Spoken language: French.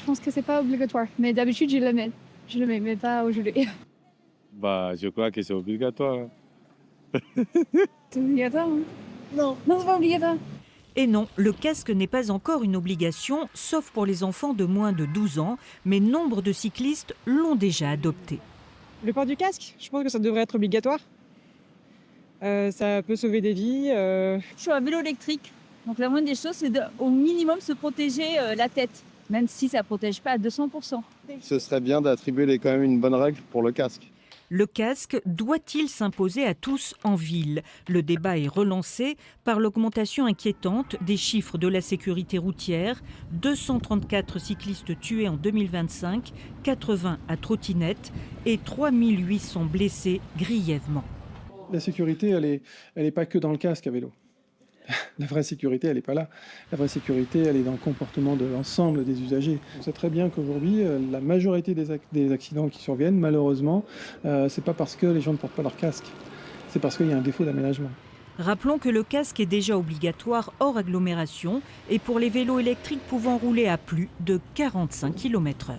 Je pense que c'est pas obligatoire, mais d'habitude je le mets. Je le mets, mais pas aujourd'hui. Je crois que c'est obligatoire. C'est obligatoire, hein? Non, c'est pas obligatoire. Et non, le casque n'est pas encore une obligation, sauf pour les enfants de moins de 12 ans, mais nombre de cyclistes l'ont déjà adopté. Le port du casque, je pense que ça devrait être obligatoire. Ça peut sauver des vies. Je suis à vélo électrique, donc la moindre des choses, c'est au minimum se protéger la tête, même si ça ne protège pas à 200%. Ce serait bien d'attribuer quand même une bonne règle pour le casque. Le casque doit-il s'imposer à tous en ville? Le débat est relancé par l'augmentation inquiétante des chiffres de la sécurité routière. 234 cyclistes tués en 2025, 80 à trottinette et 3800 blessés grièvement. La sécurité, elle est pas que dans le casque à vélo. La vraie sécurité, elle n'est pas là. La vraie sécurité, elle est dans le comportement de l'ensemble des usagers. On sait très bien qu'aujourd'hui, la majorité des accidents qui surviennent, malheureusement, c'est pas parce que les gens ne portent pas leur casque. C'est parce qu'il y a un défaut d'aménagement. Rappelons que le casque est déjà obligatoire hors agglomération et pour les vélos électriques pouvant rouler à plus de 45 km/h.